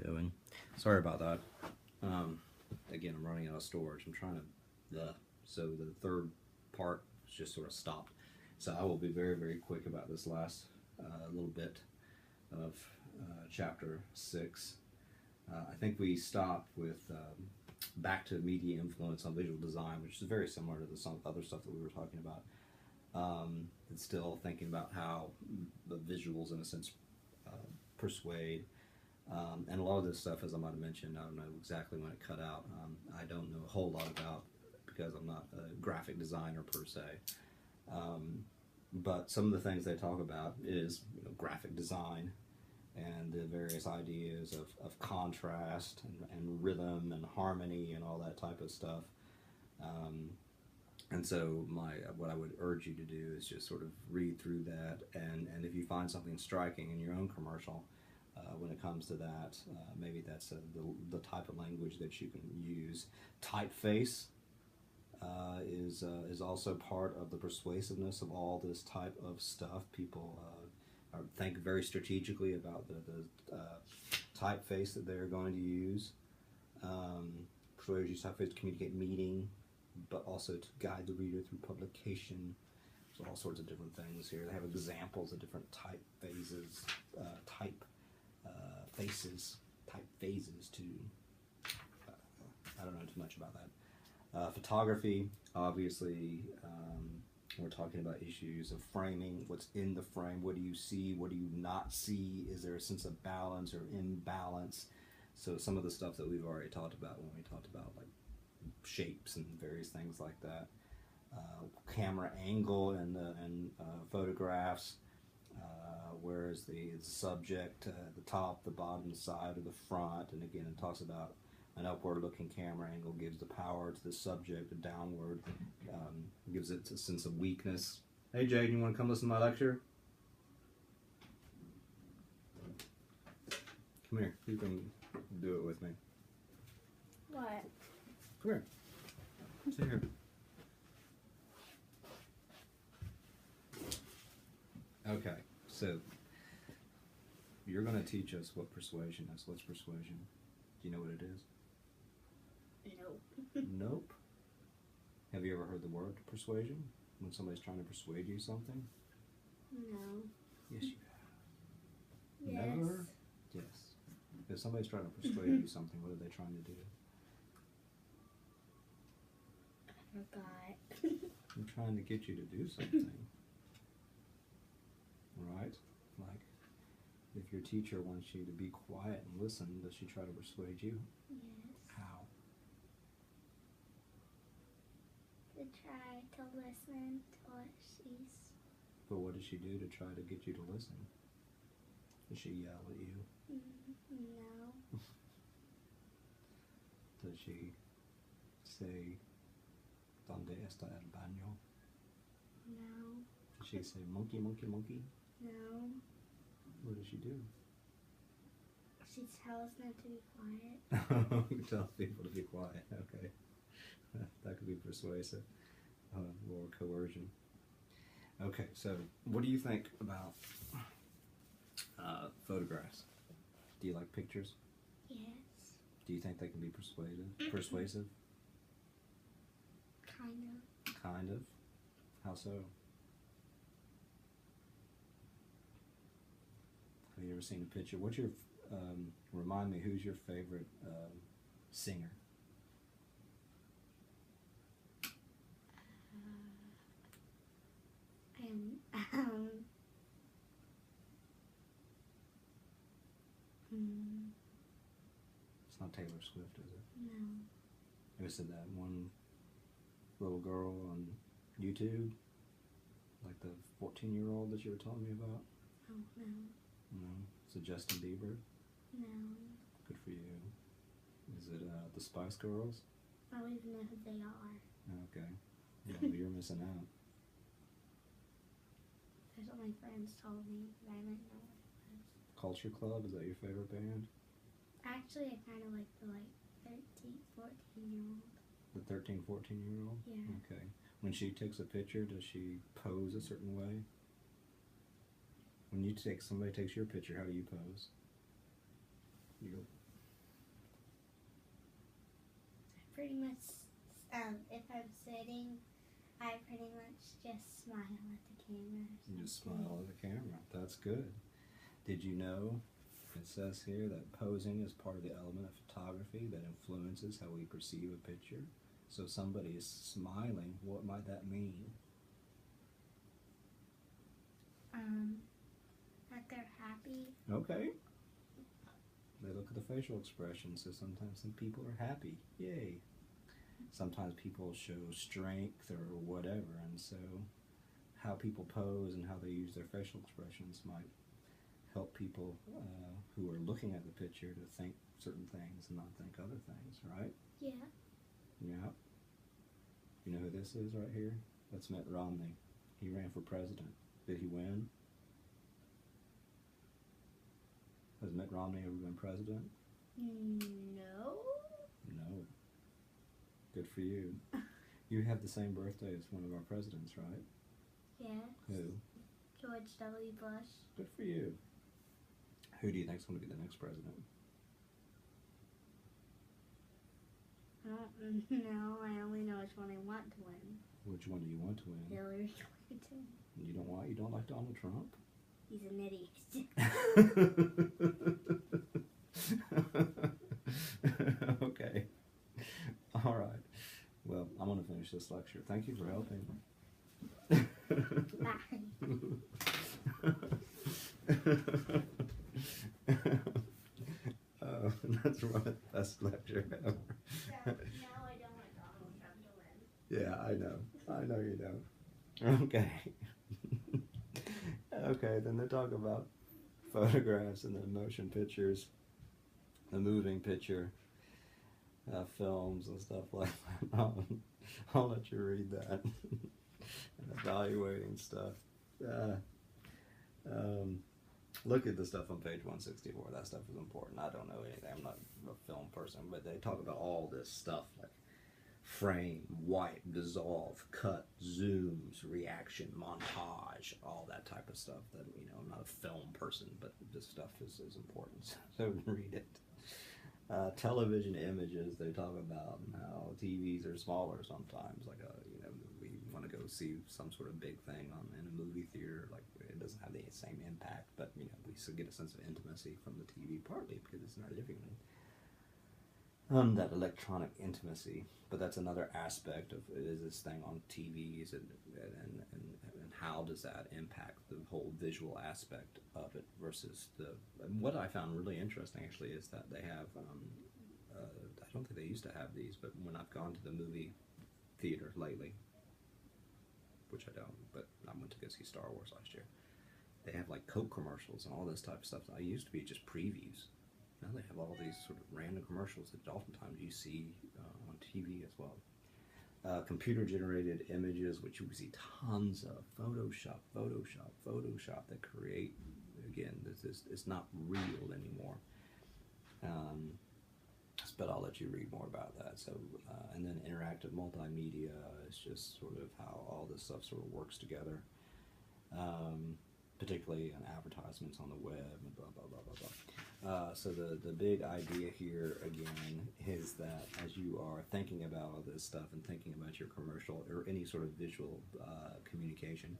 Going. Sorry about that. Again, I'm running out of storage. I'm trying to, so the third part just sort of stopped. So I will be very, very quick about this last little bit of chapter 6. I think we stopped with back to media influence on visual design, which is very similar to some other stuff that we were talking about. And still thinking about how the visuals, in a sense, persuade. And a lot of this stuff, as I might have mentioned, I don't know exactly when it cut out. I don't know a whole lot about, because I'm not a graphic designer per se. But some of the things they talk about is graphic design and the various ideas of contrast and rhythm and harmony and all that type of stuff. And so what I would urge you to do is just sort of read through that, and if you find something striking in your own commercial, when it comes to that, maybe that's the type of language that you can use. Typeface is also part of the persuasiveness of all this type of stuff. People think very strategically about the typeface that they're going to use. Persuaders use typeface to communicate meaning, but also to guide the reader through publication. So all sorts of different things here. They have examples of different type phases, type phases to, I don't know too much about that. Photography, obviously, we're talking about issues of framing. What's in the frame? What do you see? What do you not see? Is there a sense of balance or imbalance? So some of the stuff that we've already talked about when we talked about like shapes and various things like that. Camera angle and photographs. Where is the subject, the top, the bottom, the side, or the front? And again, it talks about an upward-looking camera angle gives the power to the subject, a downward gives it a sense of weakness. Hey, Jade, you want to come listen to my lecture? Come here. You can do it with me. What? Come here. Sit here. Okay, so you're going to teach us what persuasion is. What's persuasion? Do you know what it is? Nope. Nope. Have you ever heard the word persuasion? When somebody's trying to persuade you something? No. Yes, you have. Yes. Never? Yes. If somebody's trying to persuade you something, what are they trying to do? I forgot. I'm trying to get you to do something. Right? Like, if your teacher wants you to be quiet and listen, does she try to persuade you? Yes. How? To try to listen to what she's... But what does she do to try to get you to listen? Does she yell at you? No. Does she say, ¿Dónde está el baño? No. Does she say, monkey, monkey, monkey? No. What does she do? She tells them to be quiet. Tells people to be quiet. Okay. That could be persuasive or coercion. Okay, so what do you think about photographs? Do you like pictures? Yes. Do you think they can be persuasive? Kind of. Kind of. How so? Have you ever seen a picture? What's your, remind me, who's your favorite singer? It's not Taylor Swift, is it? No. You ever said that one little girl on YouTube? Like the 14-year-old that you were telling me about? Oh, no. No. Is it Justin Bieber? No. Good for you. Is it the Spice Girls? I don't even know who they are. Okay. Yeah, well, you're missing out. That's what my friends told me, but I didn't know what it was. Culture Club, is that your favorite band? Actually, I kind of like the 13, 14-year-old. The 13, 14-year-old? Yeah. Okay. When she takes a picture, does she pose a certain way? When somebody takes your picture, how do you pose? You go pretty much, if I'm sitting, I pretty much just smile at the camera. You just smile at the camera. That's good. Did you know it says here that posing is part of the element of photography that influences how we perceive a picture? So if somebody is smiling, what might that mean? That they're happy. Okay. They look at the facial expression, so sometimes some people are happy. Yay. Sometimes people show strength or whatever, and so how people pose and how they use their facial expressions might help people who are looking at the picture to think certain things and not think other things, right? Yeah. Yeah. You know who this is right here? That's Mitt Romney. He ran for president. Did he win? Has Mitt Romney ever been president? No. No. Good for you. You have the same birthday as one of our presidents, right? Yeah. Who? George W. Bush. Good for you. Who do you think's going to be the next president? I don't know. I only know which one I want to win. Which one do you want to win? Hillary Clinton. You don't like Donald Trump? He's an idiot. Okay. All right. Well, I'm going to finish this lecture. Thank you for helping. Oh, that's one of the best lecture ever. No, I don't want Donald Trump to win. Yeah, I know. I know you don't. Okay. Okay, then they talk about photographs and then motion pictures, the moving picture, films and stuff like that. I'll let you read that. And evaluating stuff. Look at the stuff on page 164. That stuff is important. I don't know anything. I'm not a film person, but they talk about all this stuff like frame, wipe, dissolve, cut, zooms, reaction, montage, all that type of stuff. That, you know, I'm not a film person, but this stuff is important. So read it. Television images, they talk about how TVs are smaller sometimes. Like, you know, we want to go see some sort of big thing in a movie theater. Like, it doesn't have the same impact, but, you know, we still get a sense of intimacy from the TV, partly because it's not living in that electronic intimacy. But that's another aspect of it, is this thing on TVs and how does that impact the whole visual aspect of it versus what I found really interesting actually is that they have, I don't think they used to have these, but when I've gone to the movie theater lately, which I don't, but I went to go see Star Wars last year, they have like Coke commercials and all this type of stuff. I used to be just previews. Now they have all these sort of random commercials that oftentimes you see on TV as well. Computer-generated images, which you see tons of. Photoshop, that create, again, it's not real anymore. But I'll let you read more about that. So, and then interactive multimedia is just sort of how all this stuff sort of works together. Particularly in advertisements on the web and blah, blah, blah, blah, blah. So the big idea here, again, is that as you are thinking about all this stuff and thinking about your commercial or any sort of visual communication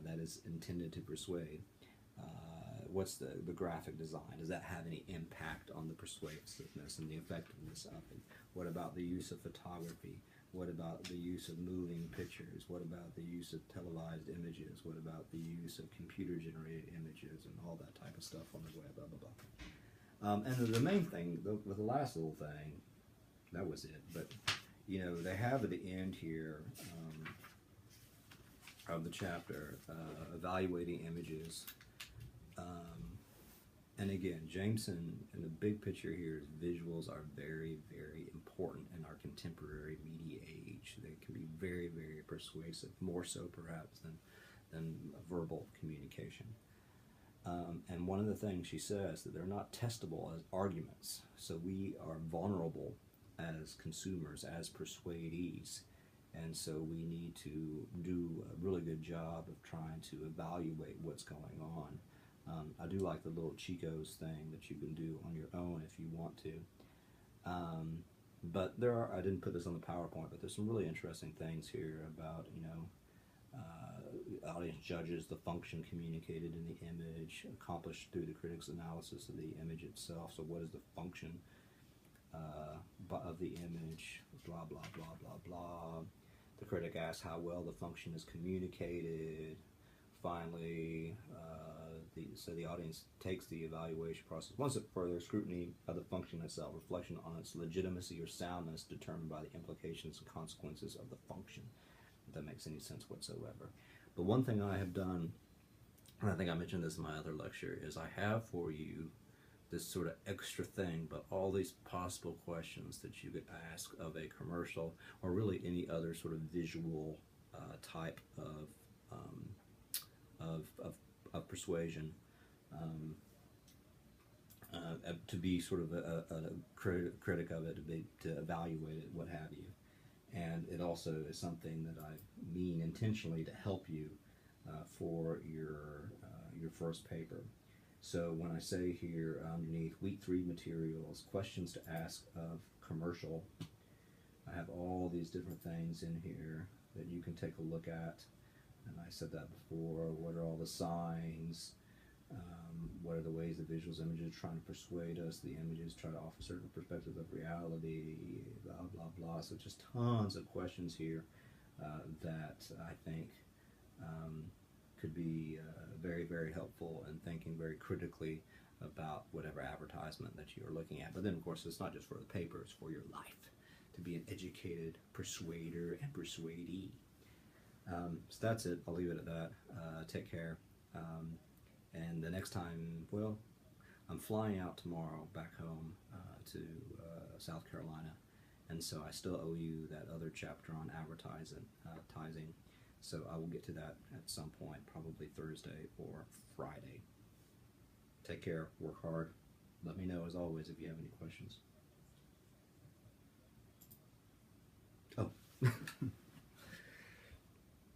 that is intended to persuade, what's the graphic design? Does that have any impact on the persuasiveness and the effectiveness of it? What about the use of photography? What about the use of moving pictures? What about the use of televised images? What about the use of computer-generated images and all that type of stuff on the web, blah, blah, blah. And the main thing, with the last little thing, that was it. But, you know, they have at the end here of the chapter, evaluating images. And again, Jameson, in the big picture here, is visuals are very, very important in our contemporary media age. They can be very, very persuasive, more so perhaps than verbal communication. And one of the things she says that they're not testable as arguments. So we are vulnerable as consumers, as persuadees. And so we need to do a really good job of trying to evaluate what's going on. I do like the little Chico's thing that you can do on your own if you want to. But there are, I didn't put this on the PowerPoint, but there's some really interesting things here about, audience judges the function communicated in the image, accomplished through the critic's analysis of the image itself. So what is the function of the image? Blah, blah, blah, blah, blah. The critic asks how well the function is communicated. Finally, so the audience takes the evaluation process one step further. Scrutiny of the function itself, reflection on its legitimacy or soundness determined by the implications and consequences of the function. If that makes any sense whatsoever. But one thing I have done, and I think I mentioned this in my other lecture, is I have for you this sort of extra thing, but all these possible questions that you could ask of a commercial or really any other sort of visual type of persuasion, to be sort of a critic of it, to evaluate it, what have you. And it also is something that I mean intentionally to help you for your first paper. So when I say here underneath week 3 materials, questions to ask of commercial, I have all these different things in here that you can take a look at. And I said that before. What are all the signs? What are the ways the visuals, images are trying to persuade us? The images try to offer certain perspectives of reality, blah, blah, blah. So just tons of questions here that I think could be very, very helpful in thinking very critically about whatever advertisement that you are looking at. But then, of course, it's not just for the paper, it's for your life, to be an educated persuader and persuadee. So that's it. I'll leave it at that. Take care. And the next time, well, I'm flying out tomorrow back home to South Carolina. And so I still owe you that other chapter on advertising. So I will get to that at some point, probably Thursday or Friday. Take care. Work hard. Let me know, as always, if you have any questions. Oh.